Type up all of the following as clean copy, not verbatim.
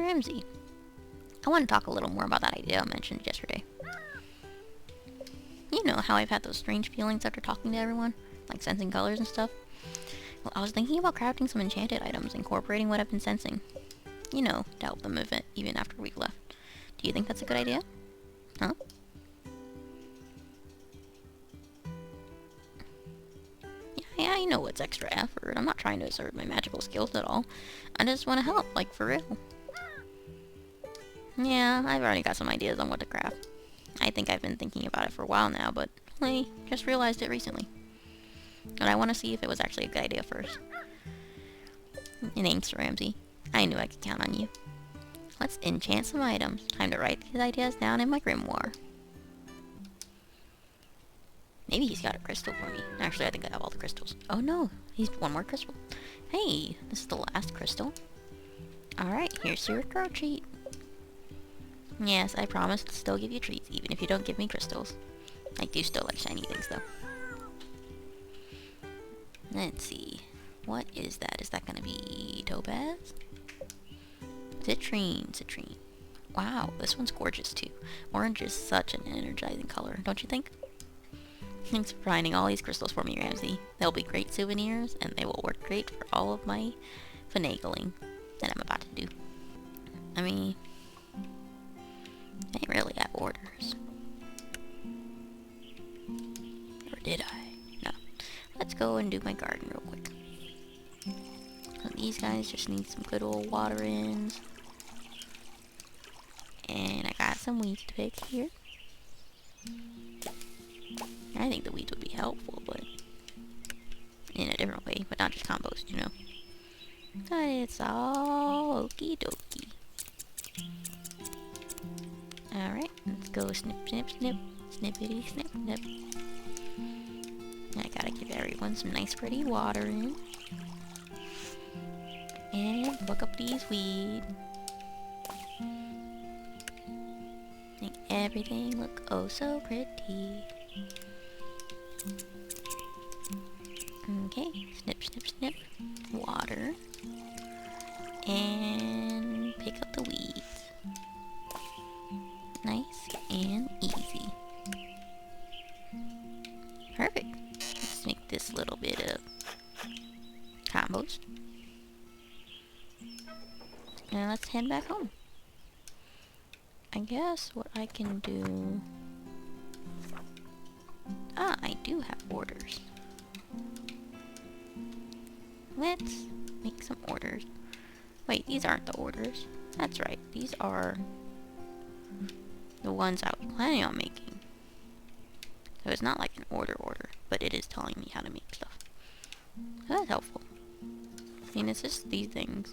Ramsey. I want to talk a little more about that idea I mentioned yesterday. You know how I've had those strange feelings after talking to everyone? Like sensing colors and stuff? Well, I was thinking about crafting some enchanted items, incorporating what I've been sensing. You know, to help them move it even after we've left. Do you think that's a good idea? Huh? Yeah, I know it's extra effort. I'm not trying to assert my magical skills at all. I just want to help, like for real. Yeah, I've already got some ideas on what to craft. I think I've been thinking about it for a while now, but I just realized it recently. And I want to see if it was actually a good idea first. And thanks, Ramsey. I knew I could count on you. Let's enchant some items. Time to write these ideas down in my grimoire. Maybe he's got a crystal for me. Actually, I think I have all the crystals. Oh no, he's one more crystal. Hey, this is the last crystal. Alright, here's your girl treat. Yes, I promise to still give you treats, even if you don't give me crystals. I do still like shiny things, though. Let's see. What is that? Is that gonna be topaz? Citrine, citrine. Wow, this one's gorgeous, too. Orange is such an energizing color, don't you think? Thanks for finding all these crystals for me, Ramsey. They'll be great souvenirs, and they will work great for all of my finagling that I'm about to do. I mean, I didn't really have orders. Or did I? No. Let's go and do my garden real quick. So these guys just need some good old water-ins. And I got some weeds to pick here. I think the weeds would be helpful, but in a different way, but not just compost, you know. But it's all okie dokie. Alright, let's go snip, snip, snip. Snippity, snip, snip. I gotta give everyone some nice pretty water in. And pluck up these weeds. Make everything look oh so pretty. Okay, snip, snip, snip. Water. And pick up the weeds. Nice and easy. Perfect. Let's make this little bit of compost. And let's head back home. I guess what I can do... Ah, I do have orders. Let's make some orders. Wait, these aren't the orders. That's right, these are the ones I was planning on making. So it's not like an order, but it is telling me how to make stuff. So that's helpful. I mean, it's just these things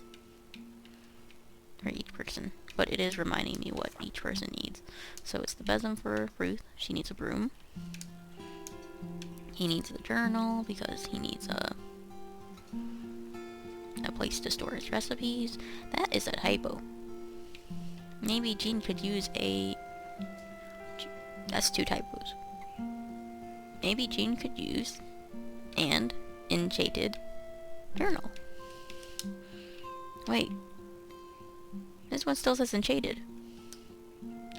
for each person, but it is reminding me what each person needs. So it's the besom for Ruth. She needs a broom. He needs the journal because he needs a place to store his recipes. That is a typo. Maybe Jean could use a... That's two typos. Maybe Jean could use an enchanted journal. Wait. This one still says enchanted.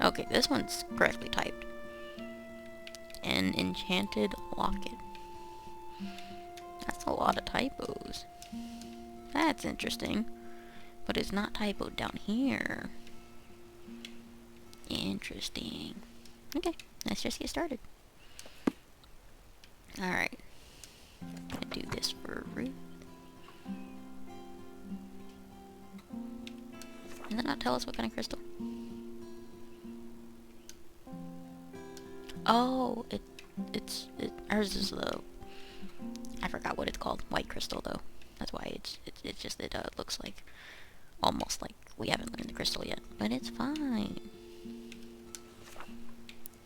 Okay, this one's correctly typed. An enchanted locket. That's a lot of typos. That's interesting. But it's not typoed down here. Interesting. Okay, let's just get started. Alright. I'm gonna do this for Ruth. Does it not tell us what kind of crystal? Oh, ours is the... I forgot what it's called. White crystal, though. That's why it looks like... Almost like we haven't learned the crystal yet. But it's fine.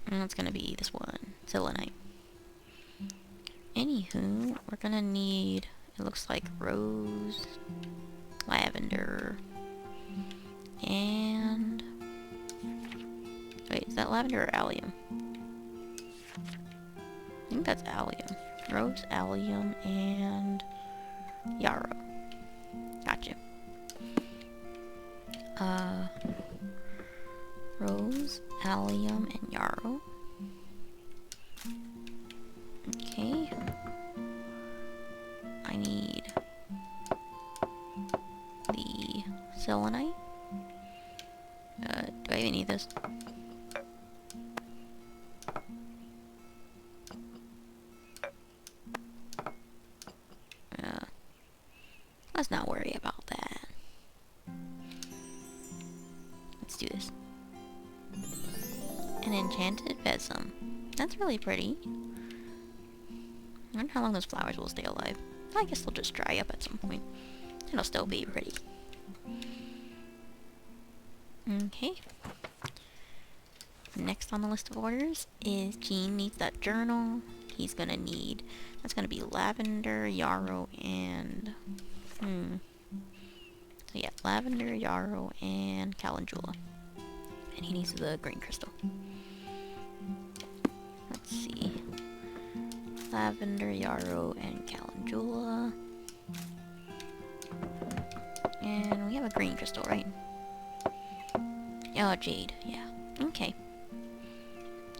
And it's gonna be this one. Selenite. Anywho, we're gonna need... It looks like rose... Lavender... And... Wait, is that lavender or allium? I think that's allium. Rose, allium, and... yarrow. Gotcha. Uh, Rose, Allium, and Yarrow. Okay. I need the selenite. Do I even need this? Let's not worry about that. Let's do this. An enchanted besom. That's really pretty. I wonder how long those flowers will stay alive. I guess they'll just dry up at some point. It'll still be pretty. Okay. Next on the list of orders is Gene needs that journal. He's gonna need, that's gonna be lavender, yarrow, and so yeah, lavender, yarrow, and calendula. And he needs the green crystal. Let's see. Lavender, yarrow, and calendula. And we have a green crystal, right? Oh, jade, yeah. Okay.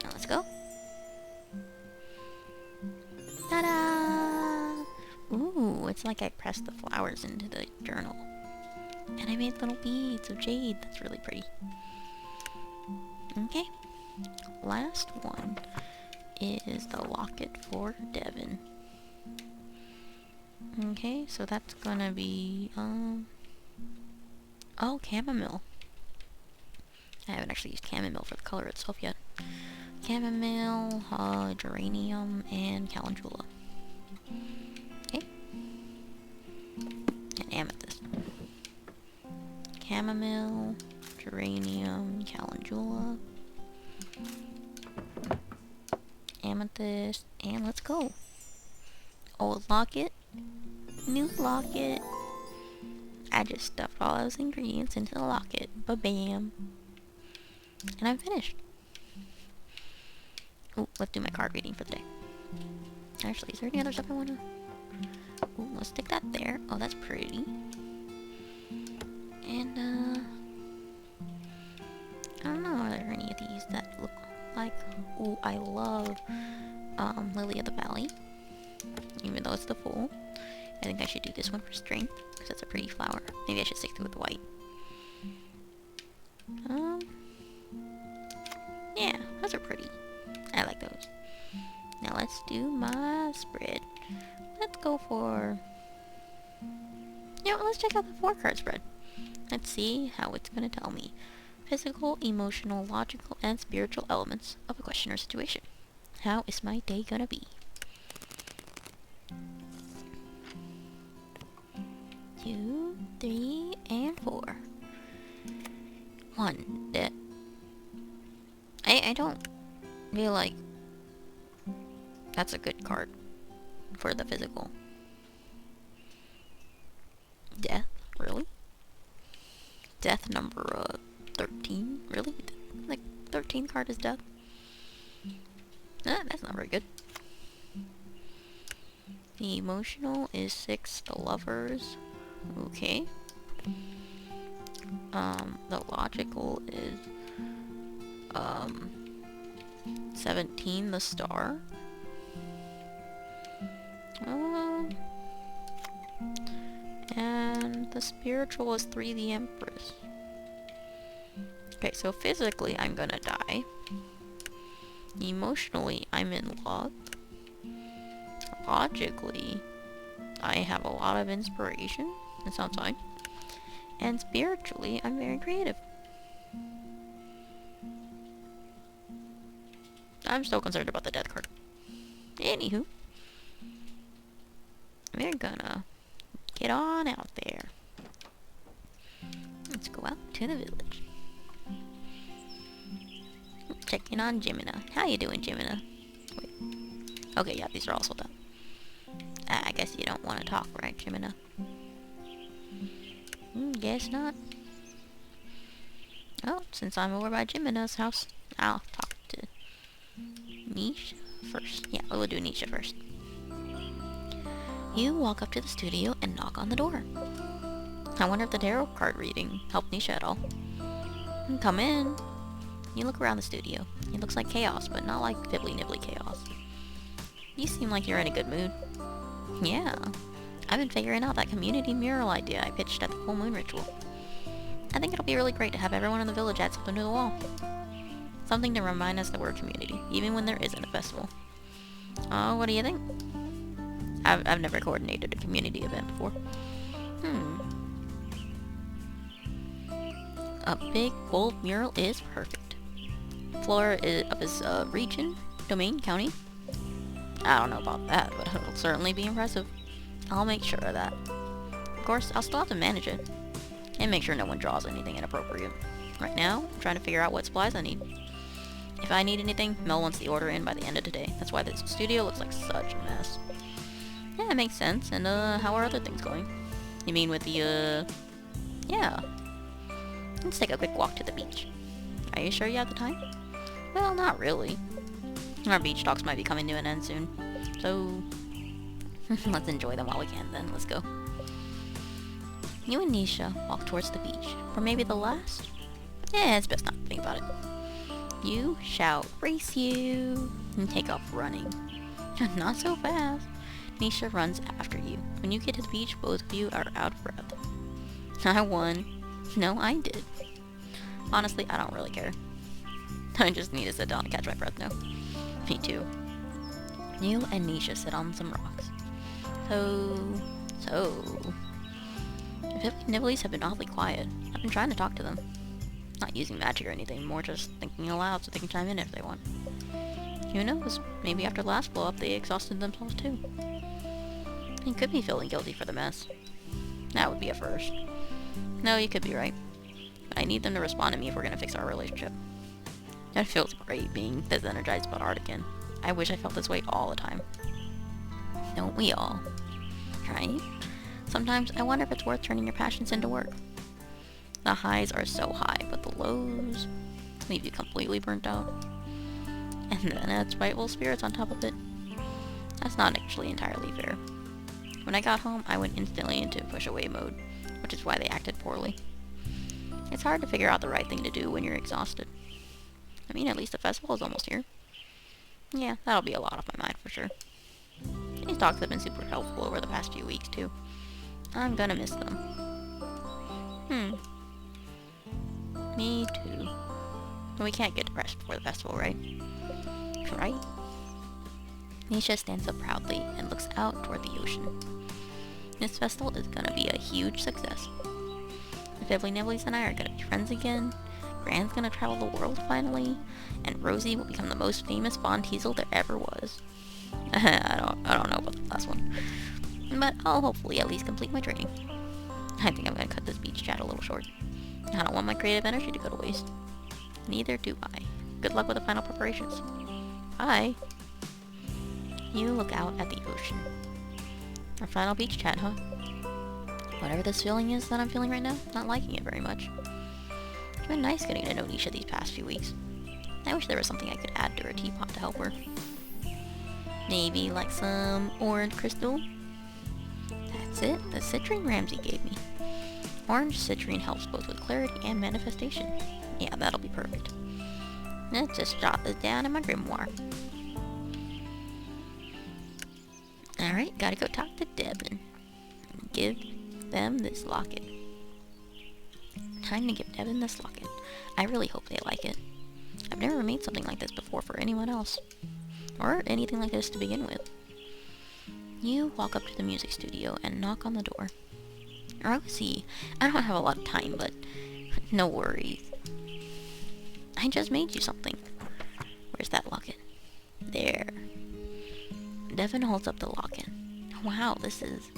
Now let's go. Ta-da! Ooh, it's like I pressed the flowers into the journal. And I made little beads of jade. That's really pretty. Okay. Last one is the locket for Devin. Okay, so that's gonna be, oh, chamomile. I haven't actually used chamomile for the color itself yet. Chamomile, geranium, and calendula. Okay. And amethyst. Chamomile, geranium, calendula, amethyst, and let's go. Old locket, new locket. I just stuffed all those ingredients into the locket. Ba-bam. And I'm finished. Ooh, let's do my card reading for the day. Actually, is there any other stuff I want to... Ooh, let's stick that there. Oh, that's pretty. And, I don't know, are there any of these that look like... Ooh, I love, Lily of the Valley. Even though it's the full. I think I should do this one for strength, because that's a pretty flower. Maybe I should stick to it with white. Yeah, those are pretty. I like those. Now let's do my spread. Let's go for... let's check out the 4-card spread. Let's see how it's going to tell me. Physical, emotional, logical, and spiritual elements of a question or situation. How is my day going to be? 2, 3, and 4. 1. Debt. I don't feel like that's a good card for the physical. Death? Really? Death number 13? Really? Like, 13th card is death? That's not very good. The emotional is 6, the lovers. Okay. The logical is 17, the star. And the spiritual is 3, the empress. Okay, so physically I'm gonna die. Emotionally I'm in love. Logically I have a lot of inspiration. That sounds fine. And spiritually I'm very creative. I'm still concerned about the death card. Anywho, we're gonna get on out there. Let's go out to the village. Checking on Jimina. How you doing, Jimina? Wait. Okay, yeah, these are all sold out. I guess you don't want to talk, right, Jimina? Guess not. Oh, since I'm over by Jimina's house, I'll talk to Nisha first. Yeah, we'll do Nisha first. You walk up to the studio and knock on the door. I wonder if the tarot card reading helped Nisha at all. Come in. You look around the studio. It looks like chaos, but not like fibbly-nibbly chaos. You seem like you're in a good mood. Yeah. I've been figuring out that community mural idea I pitched at the full moon ritual. I think it'll be really great to have everyone in the village add something to the wall. Something to remind us that we're a community, even when there isn't a festival. Oh, what do you think? I've never coordinated a community event before. A big, bold mural is perfect. Flora of his region, domain, county. I don't know about that, but it'll certainly be impressive. I'll make sure of that. Of course, I'll still have to manage it. And make sure no one draws anything inappropriate. Right now, I'm trying to figure out what supplies I need. If I need anything, Mel wants the order in by the end of today. That's why this studio looks like such a mess. Yeah, it makes sense. And, how are other things going? You mean with the, yeah. Let's take a quick walk to the beach. Are you sure you have the time? Well, not really. Our beach talks might be coming to an end soon. So, let's enjoy them while we can then. Let's go. You and Nisha walk towards the beach. For maybe the last? Yeah, it's best not to think about it. You shout, "Race you!" and take off running. Not so fast. Nisha runs after you. When you get to the beach, both of you are out of breath. I won. No, I did. Honestly, I don't really care. I just need to sit down and catch my breath now. Me too. You and Nisha sit on some rocks. So... The Nibblies have been awfully quiet. I've been trying to talk to them. Not using magic or anything, more just thinking aloud so they can chime in if they want. Who knows? Maybe after the last blow-up they exhausted themselves too. They could be feeling guilty for the mess. That would be a first. No, you could be right. But I need them to respond to me if we're gonna fix our relationship. It feels great being this energized about art again. I wish I felt this way all the time. Don't we all? Right? Sometimes I wonder if it's worth turning your passions into work. The highs are so high, but the lows leave you completely burnt out. And then add spiteful spirits on top of it. That's not actually entirely fair. When I got home, I went instantly into push-away mode, which is why they acted poorly. It's hard to figure out the right thing to do when you're exhausted. I mean, at least the festival is almost here. Yeah, that'll be a lot off my mind for sure. These talks have been super helpful over the past few weeks, too. I'm gonna miss them. Me too. But we can't get depressed before the festival, right? Right? Nisha stands up proudly and looks out toward the ocean. This festival is gonna be a huge success. The Fibbly Nibblies and I are gonna be friends again. Gran's gonna travel the world finally, and Rosie will become the most famous Von Teasel there ever was. I don't know about the last one, but I'll hopefully at least complete my training. I think I'm gonna cut this beach chat a little short. I don't want my creative energy to go to waste. Neither do I. Good luck with the final preparations. Bye. You look out at the ocean. Our final beach chat, huh? Whatever this feeling is that I'm feeling right now, not liking it very much. It's been nice getting to know Nisha these past few weeks. I wish there was something I could add to her teapot to help her. Maybe like some orange crystal? That's it, the citrine Ramsey gave me. Orange citrine helps both with clarity and manifestation. Yeah, that'll be perfect. Let's just jot this down in my grimoire. Alright, gotta go talk to Devin. Give them this locket. Time to give Devin this locket. I really hope they like it. I've never made something like this before for anyone else. Or anything like this to begin with. You walk up to the music studio and knock on the door. Rosie, I don't have a lot of time, but no worries. I just made you something. Where's that locket? There. Devin holds up the locket. Wow, this is...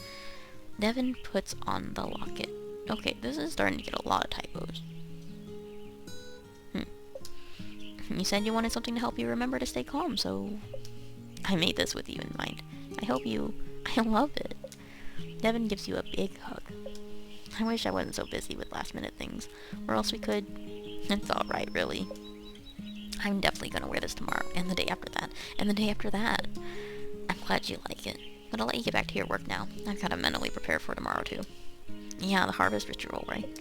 Devin puts on the locket. Okay, this is starting to get a lot of typos. You said you wanted something to help you remember to stay calm, so... I made this with you in mind. I love it. Devin gives you a big hug. I wish I wasn't so busy with last minute things, or else we could... It's alright, really. I'm definitely gonna wear this tomorrow, and the day after that, and the day after that. I'm glad you like it, but I'll let you get back to your work now. I've gotta mentally prepare for tomorrow, too. Yeah, the harvest ritual, right?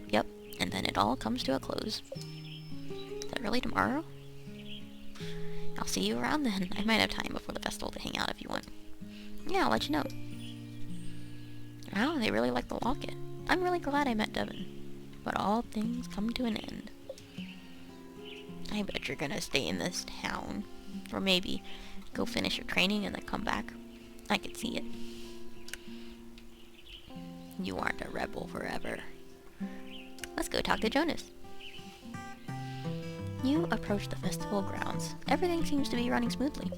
Yep. And then it all comes to a close. Is that really tomorrow? I'll see you around then. I might have time before the festival to hang out if you want. Yeah, I'll let you know. Wow, they really like the locket. I'm really glad I met Devin. But all things come to an end. I bet you're gonna stay in this town. Or maybe go finish your training and then come back. I could see it. You aren't a rebel forever. Let's go talk to Jonas. You approach the festival grounds. Everything seems to be running smoothly.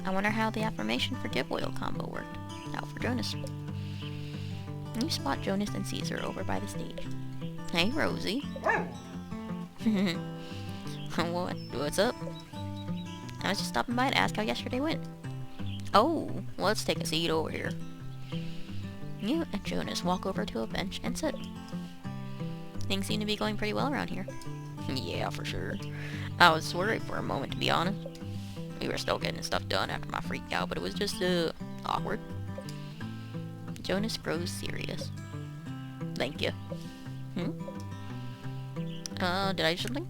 I wonder how the affirmation for give oil combo worked. Out for Jonas. You spot Jonas and Caesar over by the stage. Hey, Rosie. What's up? I was just stopping by to ask how yesterday went. Oh, let's take a seat over here. You and Jonas walk over to a bench and sit. Things seem to be going pretty well around here. Yeah, for sure. I was worried for a moment, to be honest. We were still getting stuff done after my freak out, but it was just, awkward. Jonas grows serious. Thank you. Did I do something?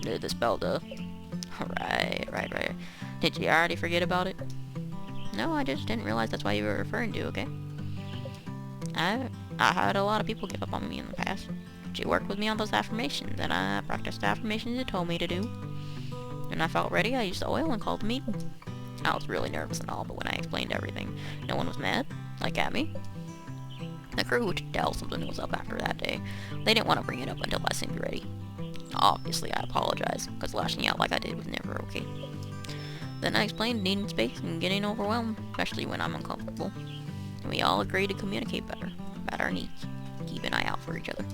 Did the spell, duh. Right. Did you already forget about it? No, I just didn't realize that's why you were referring to, okay? I had a lot of people give up on me in the past. She worked with me on those affirmations, and I practiced the affirmations you told me to do. When I felt ready, I used the oil and called the meeting. I was really nervous and all, but when I explained everything, no one was mad, like at me. The crew could tell something was up after that day. They didn't want to bring it up until I seemed ready. Obviously, I apologized, because lashing out like I did was never okay. Then I explained needing space and getting overwhelmed, especially when I'm uncomfortable. And we all agreed to communicate better, about our needs, keep an eye out for each other.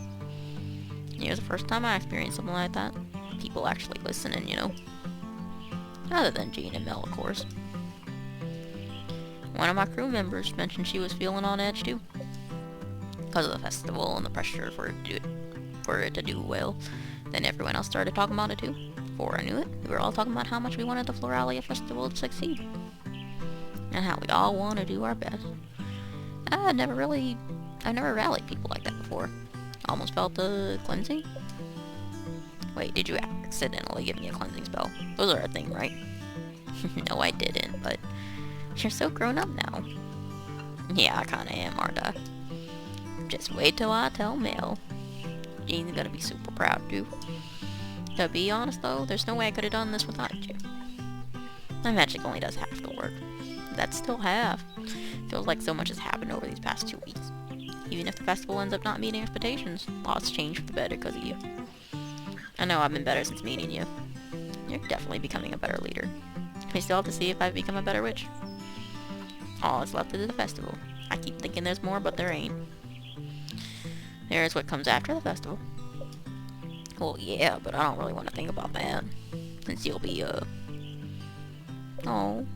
It was the first time I experienced something like that. People actually listening, you know. Other than Jean and Mel, of course. One of my crew members mentioned she was feeling on edge too. Because of the festival and the pressure for it to do well. Then everyone else started talking about it too. Before I knew it, we were all talking about how much we wanted the Floralia festival to succeed. And how we all want to do our best. I've never rallied people like that before. Almost felt a cleansing. Wait, did you accidentally give me a cleansing spell? Those are a thing, right? No, I didn't, but you're so grown up now. Yeah, I kinda am, aren't I? Just wait till I tell Mel. Jean's gonna be super proud, too. To be honest, though, there's no way I could have done this without you. My magic only does half the work. That's still half. Feels like so much has happened over these past 2 weeks. Even if the festival ends up not meeting expectations, lots change for the better because of you. I know I've been better since meeting you. You're definitely becoming a better leader. We still have to see if I've become a better witch. All that's left is the festival. I keep thinking there's more, but there ain't. There's what comes after the festival. Well, yeah, but I don't really want to think about that. Since you'll be, Oh.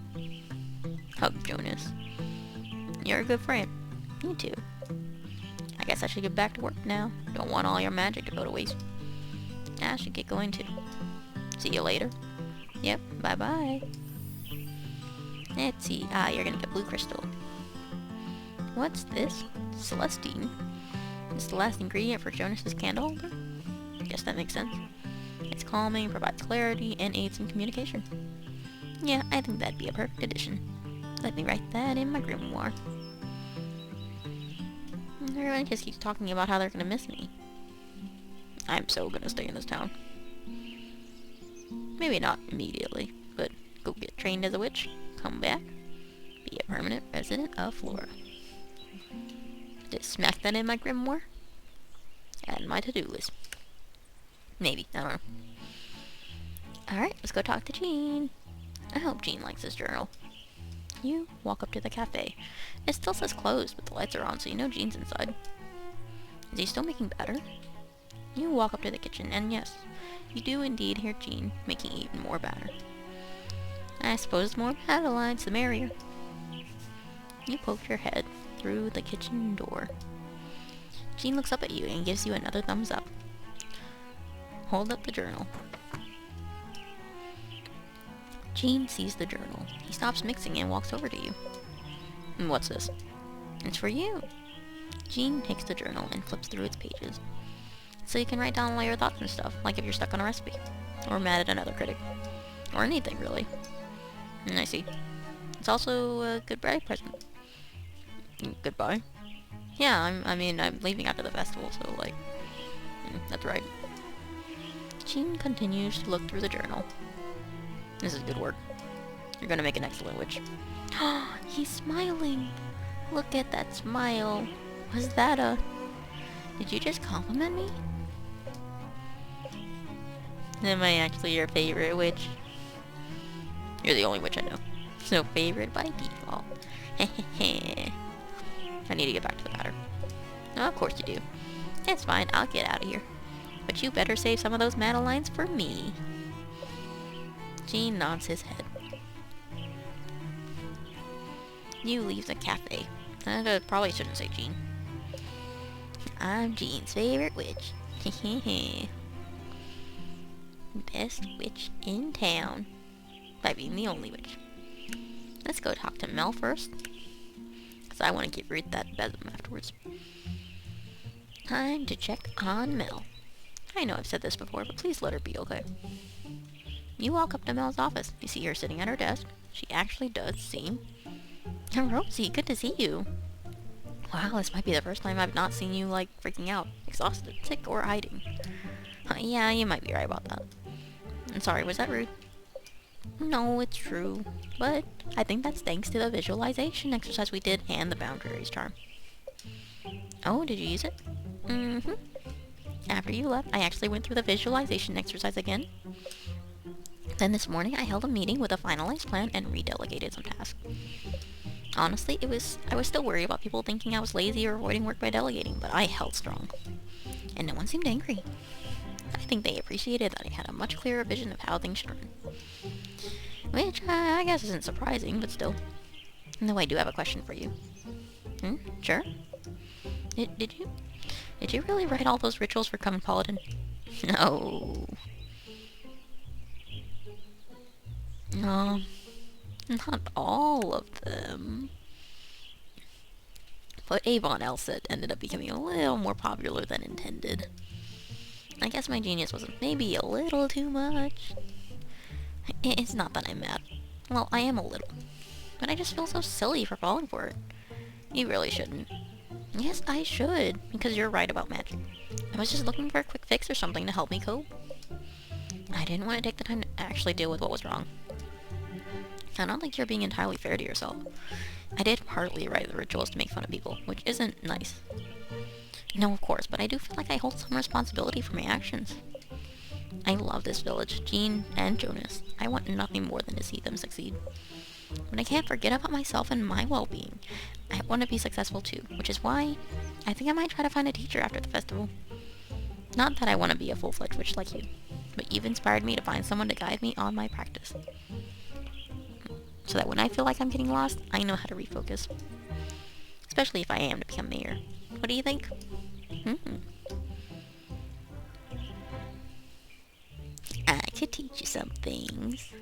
Hug Jonas. You're a good friend. Me too. I guess I should get back to work now. Don't want all your magic to go to waste. I should get going too. See you later. Yep, bye-bye. Let's see. You're gonna get blue crystal. What's this? Celestine. It's the last ingredient for Jonas's candle holder? Guess that makes sense. It's calming, provides clarity, and aids in communication. Yeah, I think that'd be a perfect addition. Let me write that in my grimoire. Everyone just keeps talking about how they're gonna miss me. I'm so gonna stay in this town. Maybe not immediately, but go get trained as a witch, come back, be a permanent resident of Flora. Just smack that in my grimoire. Add my to-do list. Maybe, I don't know. Alright, let's go talk to Jean. I hope Jean likes this journal. You walk up to the cafe. It still says closed, but the lights are on, so you know Jean's inside. Is he still making batter? You walk up to the kitchen, and yes, you do indeed hear Jean making even more batter. I suppose the more batter lines, the merrier. You poke your head through the kitchen door. Jean looks up at you and gives you another thumbs up. Hold up the journal. Jean sees the journal. He stops mixing and walks over to you. And what's this? It's for you. Jean takes the journal and flips through its pages. So you can write down all your thoughts and stuff, like if you're stuck on a recipe. Or mad at another critic. Or anything, really. I see. It's also a goodbye present. Goodbye? Yeah, I'm leaving after the festival, so, like... that's right. Jean continues to look through the journal. This is good work. You're gonna make an excellent witch. He's smiling! Look at that smile. Was that a... Did you just compliment me? Am I actually your favorite witch? You're the only witch I know. So favorite by default. Hehehe. I need to get back to the matter. Oh, of course you do. It's fine, I'll get out of here. But you better save some of those Madeleines for me. Jean nods his head. You leave the cafe. I probably shouldn't say Jean. I'm Jean's favorite witch. Hehehe. Best witch in town. By being the only witch. Let's go talk to Mel first. Because I want to give Ruth that besom afterwards. Time to check on Mel. I know I've said this before, but please let her be, okay? You walk up to Mel's office. You see her sitting at her desk. She actually does seem... Rosie, good to see you. Wow, this might be the first time I've not seen you, like, freaking out, exhausted, sick, or hiding. Yeah, you might be right about that. I'm sorry, was that rude? No, it's true. But I think that's thanks to the visualization exercise we did and the boundaries charm. Oh, did you use it? Mm-hmm. After you left, I actually went through the visualization exercise again. Then this morning, I held a meeting with a finalized plan and redelegated some tasks. Honestly, I was still worried about people thinking I was lazy or avoiding work by delegating, but I held strong. And no one seemed angry. I think they appreciated that I had a much clearer vision of how things should run. Which, I guess isn't surprising, but still. Though I do have a question for you. Sure? Did you really write all those rituals for Common Paladin? No. No. Not all of them. But Avon Elset ended up becoming a little more popular than intended. I guess my genius was maybe a little too much. It's not that I'm mad. Well, I am a little. But I just feel so silly for falling for it. You really shouldn't. Yes, I should, because you're right about magic. I was just looking for a quick fix or something to help me cope. I didn't want to take the time to actually deal with what was wrong. I don't think you're being entirely fair to yourself. I did partly write the rituals to make fun of people, which isn't nice. No, of course, but I do feel like I hold some responsibility for my actions. I love this village, Jean and Jonas. I want nothing more than to see them succeed. But I can't forget about myself and my well-being. I want to be successful too, which is why I think I might try to find a teacher after the festival. Not that I want to be a full-fledged witch like you, but you've inspired me to find someone to guide me on my practice. So that when I feel like I'm getting lost, I know how to refocus. Especially if I am to become mayor. What do you think? I could teach you some things.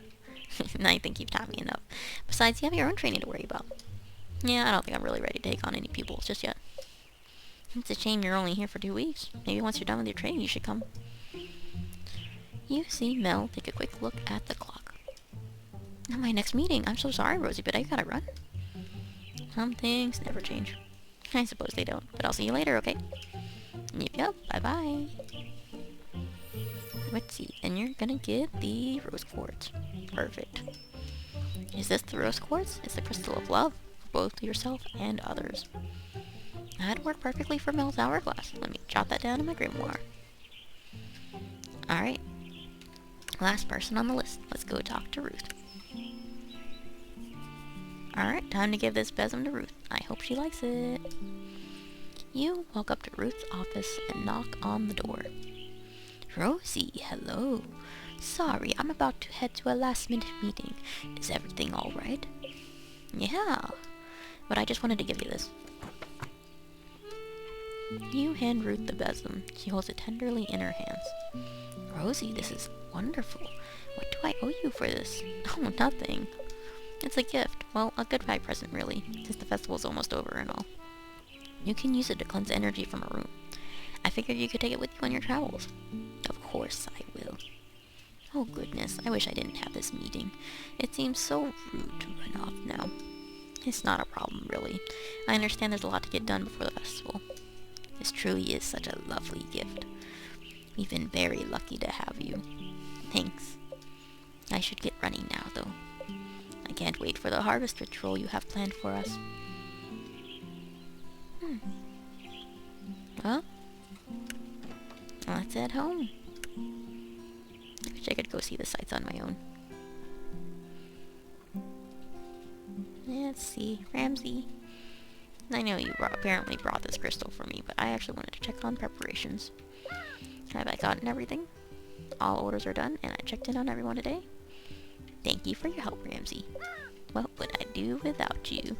I think you've taught me enough. Besides, you have your own training to worry about. Yeah, I don't think I'm really ready to take on any pupils just yet. It's a shame you're only here for 2 weeks. Maybe once you're done with your training, you should come. You see Mel take a quick look at the clock. Not my next meeting. I'm so sorry, Rosie, but I gotta run. Some things never change. I suppose they don't, but I'll see you later, okay? Yep, bye-bye. Let's see, and you're gonna get the rose quartz. Perfect. Is this the rose quartz? It's the crystal of love for both yourself and others. That'd work perfectly for Mel's hourglass. Let me jot that down in my grimoire. Alright. Last person on the list. Let's go talk to Ruth. Alright, time to give this besom to Ruth. I hope she likes it. You walk up to Ruth's office and knock on the door. Rosie, hello. Sorry, I'm about to head to a last-minute meeting. Is everything alright? Yeah, but I just wanted to give you this. You hand Ruth the besom. She holds it tenderly in her hands. Rosie, this is wonderful. What do I owe you for this? Oh, nothing. It's a gift. Well, a goodbye present, really, since the festival's almost over and all. You can use it to cleanse energy from a room. I figured you could take it with you on your travels. Of course I will. Oh goodness, I wish I didn't have this meeting. It seems so rude to run off now. It's not a problem, really. I understand there's a lot to get done before the festival. This truly is such a lovely gift. We've been very lucky to have you. Thanks. I should get running now, though. I can't wait for the harvest ritual you have planned for us. Well, let's head home. I wish I could go see the sights on my own. Let's see, Ramsey. I know you apparently brought this crystal for me, but I actually wanted to check on preparations. Have I gotten everything? All orders are done, and I checked in on everyone today. Thank you for your help, Ramsey. What would I do without you?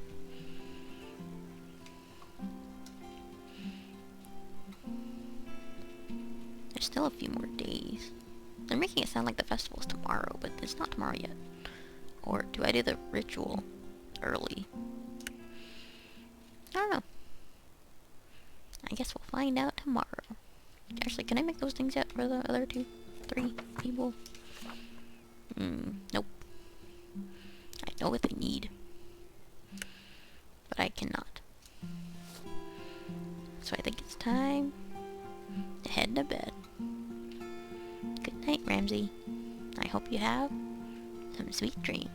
There's still a few more days. They're making it sound like the festival's tomorrow, but it's not tomorrow yet. Or do I do the ritual early? I don't know. I guess we'll find out tomorrow. Actually, can I make those things yet for the other 3 people? Nope. I know what they need. But I cannot. So I think it's time to head to bed. Good night, Ramsey. I hope you have some sweet dreams.